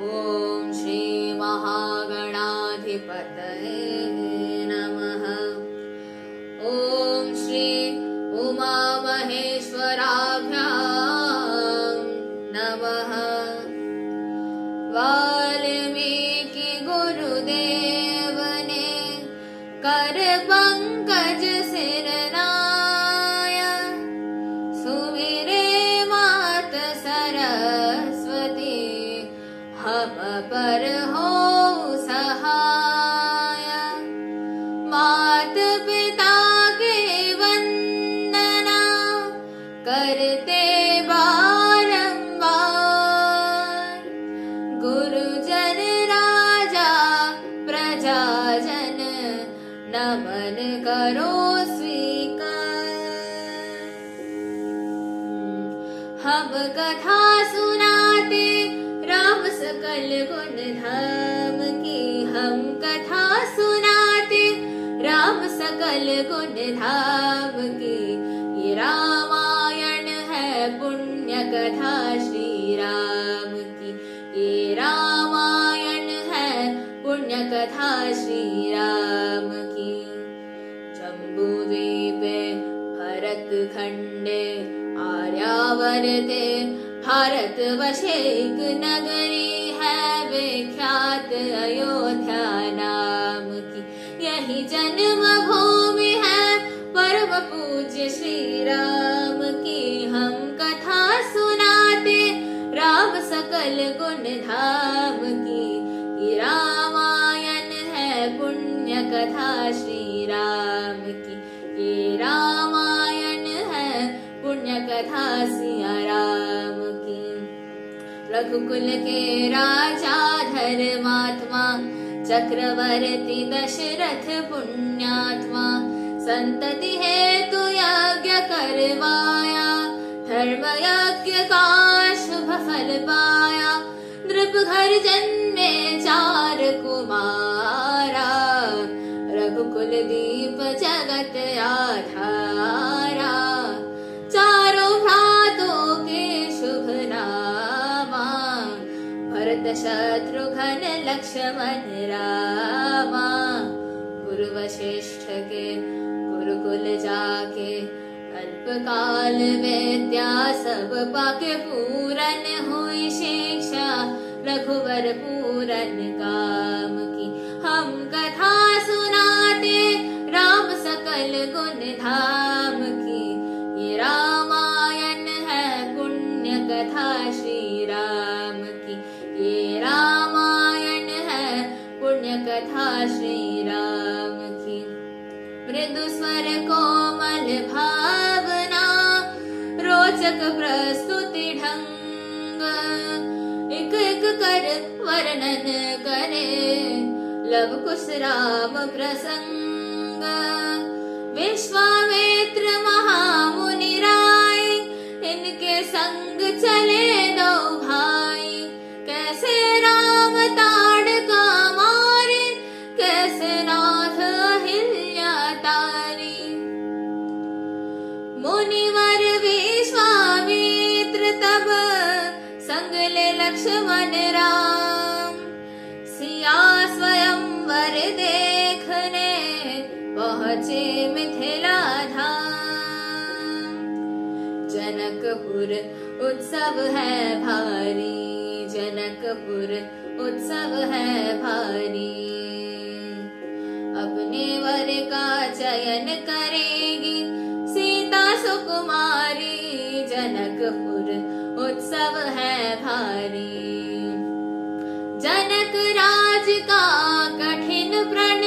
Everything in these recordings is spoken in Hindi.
ॐ श्री महागणाधिपतये नमः। ॐ श्री उमामहेश्वराभ्यां नमः। वाल्मीकि गुरुदेव ने कर पंकज सिरनाय, सुमिरे मात सरस्वती हम पर हो सहाय। मात पिता के वंदना करते बारंबार, गुरुजन राजा प्रजाजन नमन करो स्वीकार। हम कथा सुनाते राम सकल गुण धाम की, हम कथा सुनाते राम सकल गुण धाम की। ये रामायण है पुण्य कथा श्री राम की, ये रामायण है पुण्य कथा श्री राम की। जम्बूद्वीपे भरत खंडे आर्यावर्ते भारतवर्षेक नगरी है विख्यात अयोध्या नाम की। यही जन्म भूमि है परम पूज्य श्री राम की। हम कथा सुनाते राम सकल गुण धाम की, ये रामायण है पुण्य कथा श्री राम की। ये रामायण है पुण्य कथा सिया राम की। रघुकुल के राजा धर्मात्मा, चक्रवर्ती दशरथ पुण्यात्मा। संतति हेतु यज्ञ करवाया, धर्म यज्ञ का शुभ फल पाया। नृप घर जन्मे 4 कुमारा, रघुकुल दीप जगत आधारा। चारों भ्रातों के शुभ नामा, भरत शत्रुघ्न लक्ष्मण रामा। गुरु वशिष्ठ के गुरुकुल जाके, अल्पकाल विद्या सब पाके। पूरन हुई शिक्षा रघुवर पूरन काम की। हम कथा सुनाते राम सकल गुण धाम की। ये रामायण है पुण्य कथा श्री राम की। ये रामायण है पुण्य कथा श्री राम की। मृदु स्वर कोमल भावना, रोचक प्रस्तुति ढंग। एक एक कर वर्णन करे, लव कुश राम प्रसंग। विश्वामित्र महामुनि राय, इनके संग चले 2 भाई। कैसे राम ताड़का मारे, कैसे नाथ अहिल्या तारी। मुनिवर विश्वामित्र तब संग ले लक्ष्मण राम। सिया स्वयंवर देखने पहुँचे मिथिला धाम। जनकपुर उत्सव है भारी, जनकपुर उत्सव है भारी। अपने वर का चयन करेगी सीता सुकुमारी। जनकपुर उत्सव है भारी। जनक राज का कठिन प्रण,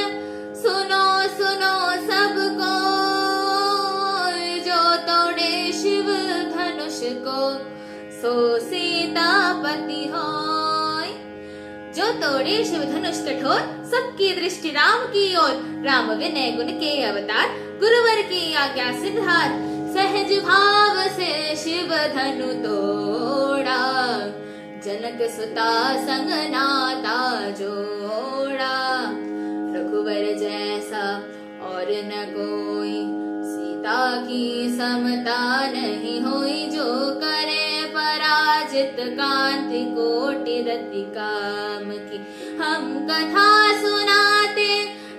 सुनो सुनो सबको। जो तोड़े शिव धनुष को, सो सीतापति होय। जो तोड़े शिव धनुष कठोर, सबकी दृष्टि राम की ओर। राम विनय गुण के अवतार, गुरुवर की आज्ञा सिद्धार्थ। सहज भाव से शिव धनु तोड़ा, जनक सुता संग नाता जोड़ा। रघुवर जैसा और न कोई, सीता की समता नहीं होई। जो करे पराजय चित कांति कोटि रति काम की। हम कथा सुनाते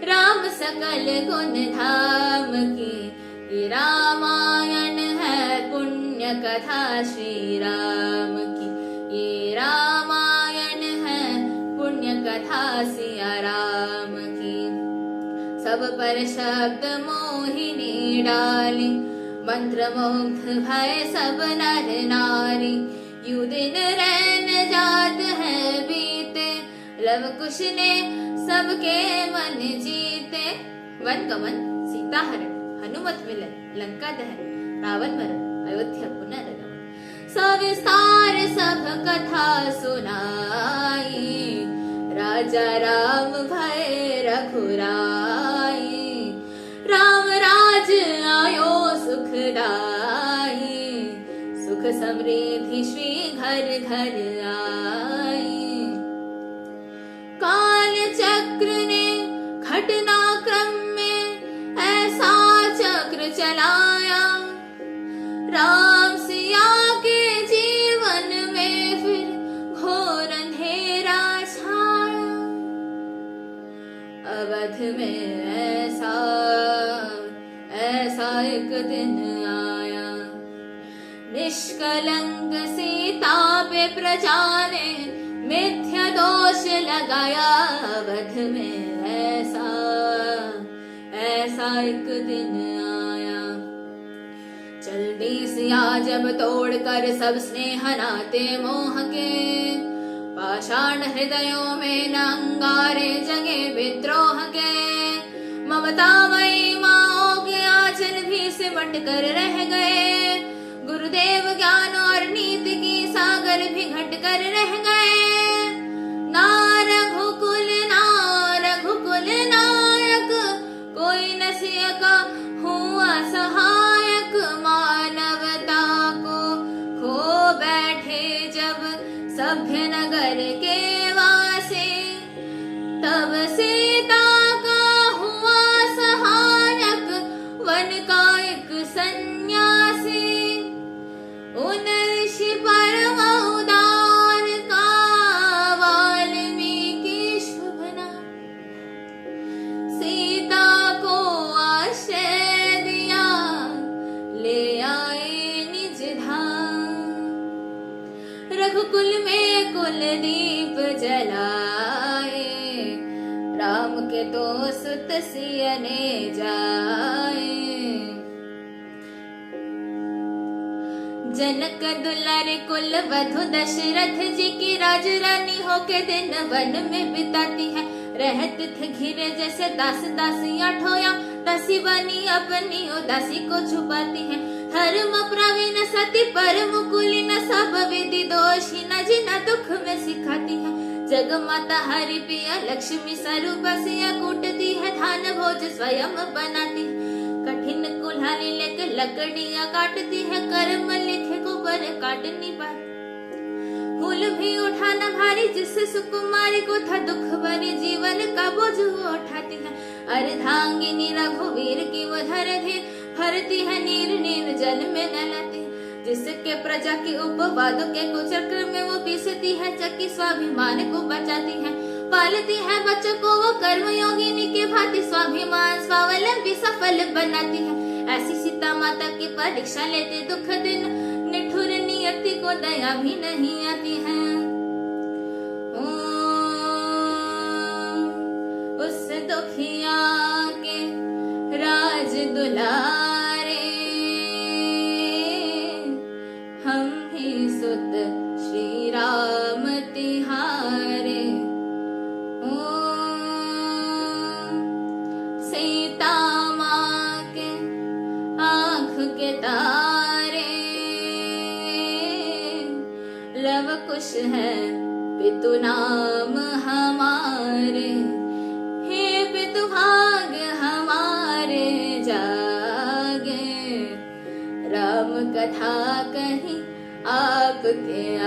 राम सकल गुण धाम की। ये रामायण है पुण्य कथा श्री राम की। ये रामायण है पुण्य कथा सिया राम की। सब पर शब्द मोहिनी डाली, मंत्र मुग्ध भय सब नर नारी। यू दिन रैन जात है बीते, लव कुश ने सबके मन जीते। वन गमन, सीता हरण, हनुमत मिलन, लंका दहन, रावण मरण, अयोध्या पुनर्गमन। सविस्तार सब कथा सुनाई, राजा राम भय रघुराई। राम राज आयो सुखदाई, सुख समृद्धि श्री घर घर आई। काल चक्र ने घटनाक्रम में ऐसा चक्र चलाया, राम सिया के जीवन में फिर घोर अंधेरा छाया। अवध में ऐसा एक दिन आया, निष्कलंक सीता पे प्रजा ने मिथ्या दोष लगाया। अवध में ऐसा एक दिन आया, चलती सिया जब तोड़ कर सब स्नेह नाते मोह के। पाषाण हृदयों में न अंगारे जगे विद्रोह के। ममतामयी माओ के आंचल भी सिमट कर रह गए। गुरुदेव ज्ञान और नीति की सागर भी घट कर रह गए। ना रघुकुल नायक कोई नसिया का हुआ सहायक। मानवता को खो बैठे जब सभ्य नगर के वासी, तब सीता का हुआ सहायक वन का एक सन्यासी। उन ऋषि परम उदार का वाल्मीकि शुभ नाम, सीता को आश्रय दिया ले आए निज धाम। रघुकुल में कुल दीप जलाए, राम के तो सुत सियने जाए। जनक दुलारे कुल वधु दशरथ जी की राज रानी होके दिन वन में बिताती है। रहते थे घिरे जैसे दास दासियां ठोया, दासी बनी अपनी उदासी को छुपाती है। धर्म प्रवीण सती परम कुलीन, सब विधि दोषी न जिना दुख में सिखाती है। जग माता हरि पिया लक्ष्मी स्वरूप सिया कूटती है। धान भोज स्वयं बनाती है, कठिन कुल्हाड़ी लेके लकड़ियां काटती है। कर्म लिखे गोबर काटनी पाती, फूल भी उठाना भारी जिससे सुकुमारी को था दुख भरी जीवन का बोझ वो उठाती है। अर्धांगिनी रघुवीर की वो धरधीर, भरती है नीर नीर जल में नहलाती है। जिसके प्रजा की उपवादों के कुचक्र में वो पीसती है, चक्की स्वाभिमान को बचाती है। पालती है बच्चों को वो कर्म योगिनी के भांति, स्वाभिमान स्वावलंबी सफल बनाती है। ऐसी सीता माता की परीक्षा लेते दुख दिन, निठुर नियति को दया भी नहीं आती है। उस दुखिया के राज दुलारे, हम ही सुत श्री राम तिहारे। सीता माँ के आँख के तारे, लव कुश है पितु नाम हमारे। हे पितु भाग्य हमारे जागे, राम कथा कहीं आपके आ